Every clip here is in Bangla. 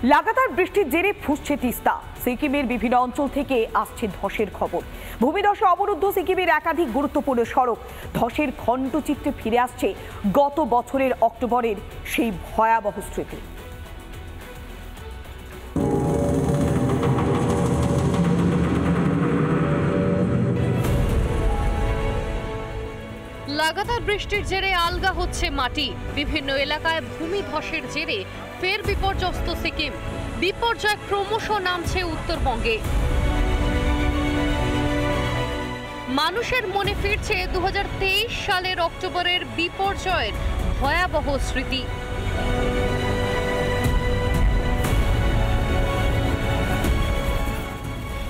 লাগাতার বৃষ্টির জেরে ফুসছে তিস্তা। সিকিমের বিভিন্ন অঞ্চল থেকে আসছে ধসের খবর। ভূমিধসে অবরুদ্ধ সিকিমের একাধিক গুরুত্বপূর্ণ সড়ক। ধসের খণ্ডচিত্রে ফিরে আসছে গত বছরের অক্টোবরের সেই ভয়াবহ স্মৃতি। লাগাতার বৃষ্টির জেরে আলগা হচ্ছে মাটি। বিভিন্ন এলাকায় ভূমিধসের জেরে ফের বিপর্যস্ত সিকিম। বিপর্যয় ক্রমশ নামছে উত্তরবঙ্গে। মানুষের মনে ফিরছে 2023 সালের অক্টোবরের বিপর্যয়ের ভয়াবহ স্মৃতি।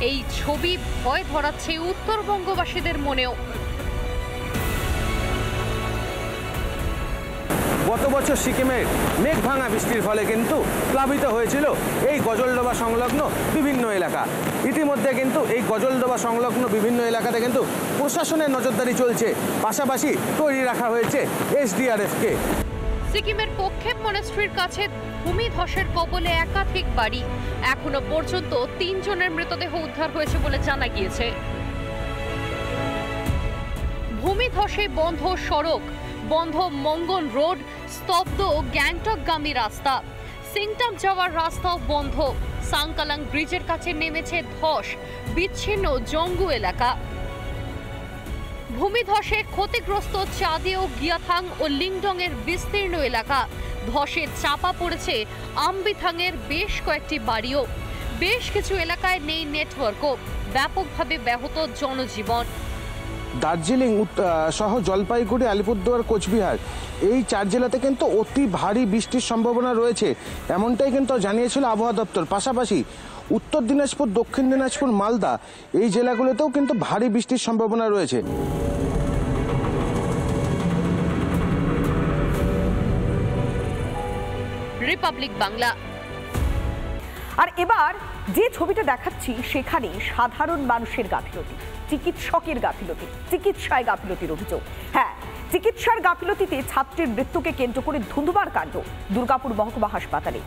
এই ছবি ভয় ধরাচ্ছে উত্তরবঙ্গবাসীদের মনেও। গত বছর সিকিমের মেঘ ভাঙা বৃষ্টির ফলে কিন্তু প্লাবিত হয়েছিল এই গজলডোবা সংলগ্ন বিভিন্ন এলাকা। ইতিমধ্যে কিন্তু এই গজলডোবা সংলগ্ন বিভিন্ন এলাকাতে কিন্তু প্রশাসনের নজরদারি চলছে, পাশাপাশি তৈরি রাখা হয়েছে SDRF-কে। সিকিমের পক্ষেপ মনেস্ট্রির কাছে ভূমিধসের কবলে একাধিক বাড়ি। এখনো পর্যন্ত 3 জনের মৃতদেহ উদ্ধার হয়েছে বলে জানা গিয়েছে। ভূমিধসে বন্ধ সড়ক, বন্ধ মঙ্গন রোড, স্তব্ধ গ্যাংটকগামী রাস্তা, সিংটাম যাওয়ার রাস্তাও বন্ধ। সাংকালাং ব্রিজের কাছে নেমেছে ধস, বিচ্ছিন্ন জঙ্গু এলাকা। ভূমিধসে ক্ষতিগ্রস্ত চাঁদেও, গিয়াথাং ও লিংডং এর বিস্তীর্ণ এলাকা। ধসে চাপা পড়েছে আম্বিথাংয়ের বেশ কয়েকটি বাড়িও। বেশ কিছু এলাকায় নেই নেটওয়ার্কও। ব্যাপকভাবে ব্যাহত জনজীবন। দার্জিলিং সহ জলপাইগুড়ি, আলিপুরদুয়ার, কোচবিহার এই 4 জেলাতে কিন্তু অতি ভারী বৃষ্টির সম্ভাবনা রয়েছে, এমনটাই কিন্তু জানিয়েছিল আবহাওয়া দপ্তর। পাশাপাশি উত্তর দিনাজপুর, দক্ষিণ দিনাজপুর, মালদা এই জেলাগুলোতেও কিন্তু ভারী বৃষ্টির সম্ভাবনা রয়েছে। রিপাবলিক বাংলা। আর এবার যে ছবিটা দেখাচ্ছি সেখানে সাধারণ মানুষের গাফিলতি, চিকিৎসকের গাফিলতি, চিকিৎসায় গাফিলতির অভিযোগ। হ্যাঁ, চিকিৎসার গাফিলতিতে ছাত্রের মৃত্যুকে কেন্দ্র করে ধুন্ধুমার কাণ্ড দুর্গাপুর মহকুমা হাসপাতালে।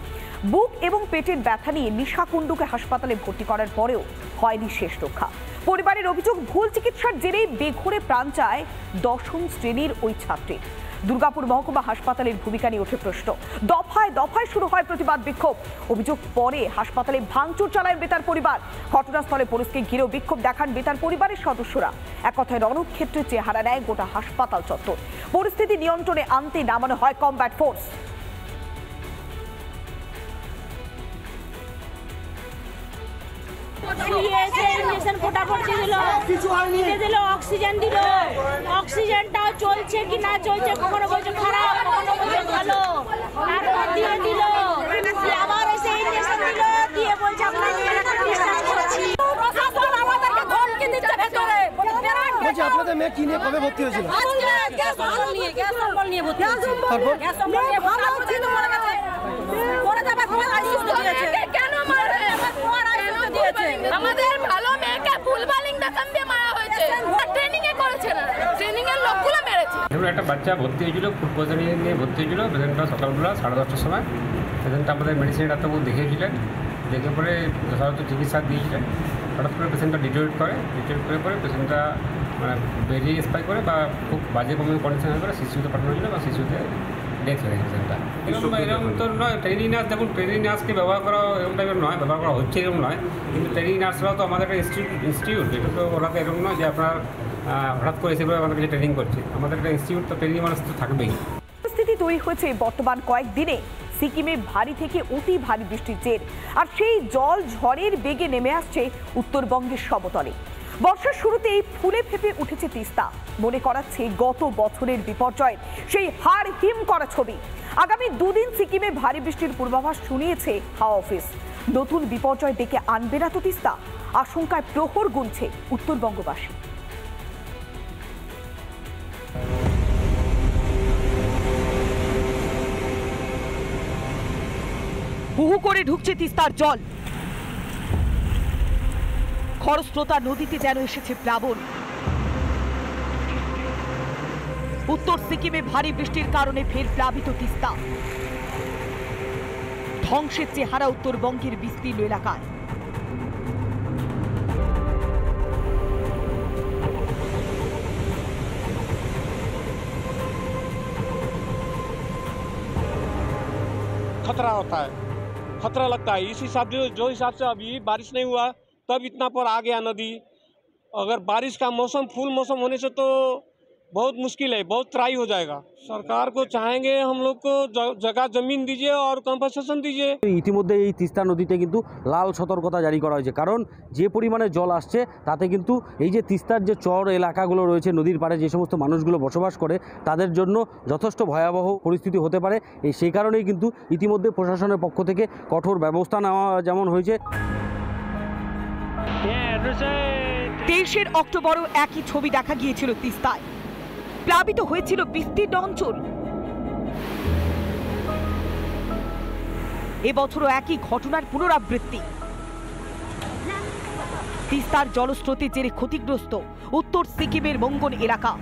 বুক এবং পেটের ব্যথা নিয়ে নিশা কুণ্ডুকে হাসপাতালে ভর্তি করার পরেও হয়নি শেষ রক্ষা। পরিবারের অভিযোগ, ভুল চিকিৎসার জেরেই বেঘোরে প্রাণ চায় 10ম শ্রেণীর ওই ছাত্রীর। দুর্গাপুর মহকুমা হাসপাতালের ভূমিকা নিয়ে ওঠে প্রশ্ন। দফায় দফায় শুরু হয় প্রতিবাদ বিক্ষোভ। অভিযোগ পরে হাসপাতালে ভাঙচুর চালায় বেতার পরিবার। ঘটনাস্থলে পুলিশকে ঘিরেও বিক্ষোভ দেখান বেতার পরিবারের সদস্যরা। এক কথায় রণক্ষেত্রে চেহারা নেয় গোটা হাসপাতাল চত্বর। পরিস্থিতি নিয়ন্ত্রণে আনতে নামানো হয় কমব্যাট ফোর্স। অক্সিজেনটাও চলছে কি না চলছে, কখনো বলছে খারাপ, কখনো বলছে ভালো, তারপর দিয়ে দিল, আবার এসে ইনজেকশন দিল, দিয়ে বলছে আমরা ডিসচার্জ করছি। প্রশাসন আমাদেরকে ধমকি দিচ্ছে ভেতরে। বলছি আপনাদের মেয়ে কি নিয়ে কবে ভর্তি হয়েছিল? আজকে গ্যাস অম্বল নিয়ে ভর্তি হয়েছে। তারপর গ্যাস অম্বল নিয়ে ভালো হচ্ছে তো মারা গেছে। পরে যাবে কোন আইসিইউ দিয়েছে। কেন মারবে? কোন আইসিইউ দিয়েছে? আমাদের ভালো মেয়েকে ফুলবালিং দেখান দিয়ে মারা হয়েছে। ট্রেনিং এ করেছে না, ট্রেনিং এর লোকগুলো মেরেছে। ধরুন একটা বাচ্চা ভর্তি হয়েছিল, ফুড পয়জনিং নিয়ে ভর্তি হয়েছিল। পেশেন্টটা সকালবেলা 10:30টার সময় পেশেন্টটা আমাদের মেডিসিন ডাক্তারবাবু দেখিয়েছিলেন। দেখে পরে যথাযথ চিকিৎসা দিয়েছিলেন। হঠাৎ করে পেশেন্টটা ডিটোরিয়েট করে পরে পেশেন্টটা মানে বেরিয়ে এক্সপায়ার করে বা খুব বাজে কন্ডিশন হয়ে করে শিশুতে পাঠানো হয়েছিল বা শিশুতে ডেথ হয়ে গেছে পেশেন্টটা। এরকম তো নয়, ট্রেনিং নার্স, দেখুন ট্রেনিং নার্সকে ব্যবহার করা এরকম টাইপের নয়, ব্যবহার করা হচ্ছে এরকম নয়। কিন্তু ট্রেনিং নার্সরাও তো আমাদের একটা ইনস্টিটিউট, এটা তো ওরা তো এরকম নয় যে আপনার হঠাৎ করে সেগুলো আমাদের কাছে ট্রেনিং করছে। আমাদের একটা ইনস্টিটিউট, তো ট্রেনিং মানুষ তো থাকবেই। পরিস্থিতি তৈরি হয়েছে বর্তমান কয়েকদিনে সিকিমে ভারী থেকে অতি ভারী বৃষ্টির জের। আর সেই জল ঝড়ের বেগে নেমে আসছে উত্তরবঙ্গের সমতলে। বর্ষার শুরুতেই ফুলে ফেপে উঠেছে তিস্তা। মনে করাচ্ছে গত বছরের বিপর্যয়ের সেই হাড় হিম করা ছবি। আগামী 2 দিন সিকিমে ভারী বৃষ্টির পূর্বাভাস শুনিয়েছে হাওয়া অফিস। নতুন বিপর্যয় ডেকে আনবে না তো তিস্তা? আশঙ্কায় প্রহর গুনছে উত্তরবঙ্গবাসী। হুহু করে ঢুকছে তিস্তার জল। খরস্রোতা নদীতে যেন এসেছে প্লাবন। উত্তর সিকিমে ভারী বৃষ্টির কারণে ফের প্লাবিত তিস্তা। ধ্বংসের চেহারা উত্তরবঙ্গের বিস্তীর্ণ এলাকায়। खतरा होता है, खतरा लगता है। इस हिसाब से जो हिसाब से अभी बारिश नहीं हुआ तब इतना पर आ गया नदी। अगर बारिश का मौसम फुल मौसम होने से तो बहुत मुश्किल है, बहुत त्राही हो जाएगा। सरकार को चाहेंगे हम लोग को जगह जमीन दीजिए और कम्पनसेशन दीजिए। ইতিমধ্যে এই তিস্তা নদীতে কিন্তু লাল সতর্কতা জারি করা হয়েছে, কারণ যে পরিমাণে জল আসছে তাতে কিন্তু এই যে তিস্তার যে চর এলাকাগুলো রয়েছে, নদীর পাড়ে যে সমস্ত মানুষগুলো বসবাস করে, তাদের জন্য যথেষ্ট ভয়াবহ পরিস্থিতি হতে পারে। সেই কারণেই কিন্তু ইতিমধ্যে প্রশাসনের পক্ষ থেকে কঠোর ব্যবস্থা নেওয়া যেমন হয়েছে। 23 অক্টোবরও একই ছবি দেখা গিয়েছিল তিস্তায়। প্লাবিত হয়েছিল বিস্তীর্ণ অঞ্চল। এবছরও একই ঘটনার পুনরাবৃত্তি। তিস্তার জলস্রোতের জেরে ক্ষতিগ্রস্ত উত্তর সিকিমের মঙ্গন এলাকা।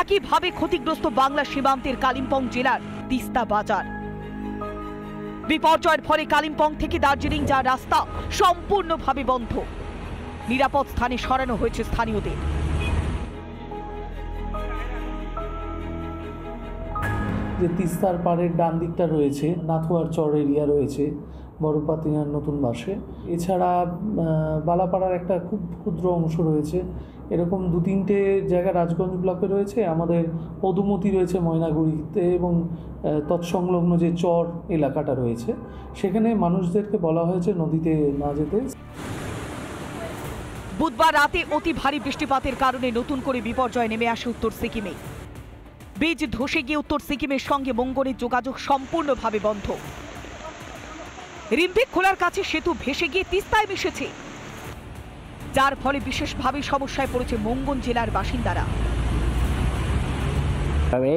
একইভাবে ক্ষতিগ্রস্ত বাংলা সীমান্তের কালিম্পং জেলার তিস্তা বাজার। বিপর্যয়ের ফলে কালিম্পং থেকে দার্জিলিং যাওয়ার রাস্তা সম্পূর্ণভাবে বন্ধ। নিরাপদ স্থানে সরানো হয়েছে স্থানীয়দের। যে তিস্তার পাড়ের ডান দিকটা রয়েছে, নাথুয়ার চর এরিয়া রয়েছে বড়পাতিনার নতুন বাসে, এছাড়া বালাপাড়ার একটা খুব ক্ষুদ্র অংশ রয়েছে। এরকম 2-3টে জায়গা রাজগঞ্জ ব্লকে রয়েছে, আমাদের পদুমতি রয়েছে ময়নাগুড়িতে, এবং তৎসংলগ্ন যে চর এলাকাটা রয়েছে সেখানে মানুষদেরকে বলা হয়েছে নদীতে না যেতে। বুধবার রাতে অতি ভারী বৃষ্টিপাতের কারণে নতুন করে বিপর্যয় নেমে আসে উত্তর সিকিমে। ব্রিজ ধসে গিয়ে উত্তর সিকিমের সঙ্গে মঙ্গনের যোগাযোগ সম্পূর্ণভাবে বন্ধ। রিম্পিক খোলার কাছে সেতু ভেসে গিয়ে তিস্তায় মিশেছে, যার ফলে বিশেষভাবে সমস্যায় পড়েছে মঙ্গন জেলার বাসিন্দারা।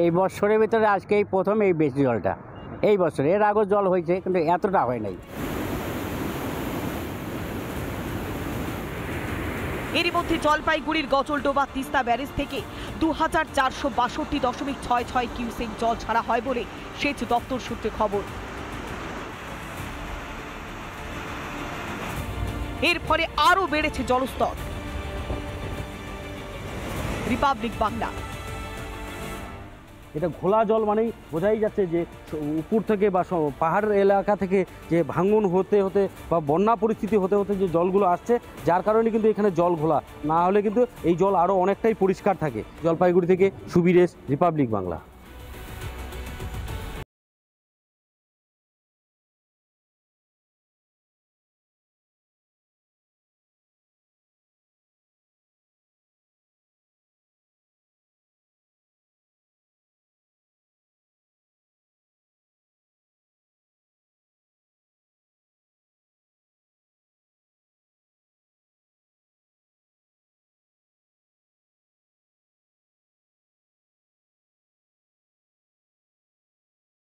এই বছরের ভিতরে আজকে এই প্রথম এই বেশি জলটা এই বছর, এর আগেও জল হয়েছে কিন্তু এতটা হয় নাই। এরই মধ্যে জলপাইগুড়ির গজলডোবা তিস্তা ব্যারেজ থেকে 2462.66 কিউসেক জল ছাড়া হয় বলে সেচ দপ্তর সূত্রে খবর। এর ফলে আরো বেড়েছে জলস্তর। রিপাবলিক বাংলা। এটা ঘোলা জল মানেই বোঝাই যাচ্ছে যে উপর থেকে বা পাহাড়ের এলাকা থেকে যে ভাঙন হতে হতে বা বন্যা পরিস্থিতি হতে হতে যে জলগুলো আসছে, যার কারণে কিন্তু এখানে জল ঘোলা। না হলে কিন্তু এই জল আরও অনেকটাই পরিষ্কার থাকে। জলপাইগুড়ি থেকে সুবীরেশ, রিপাবলিক বাংলা।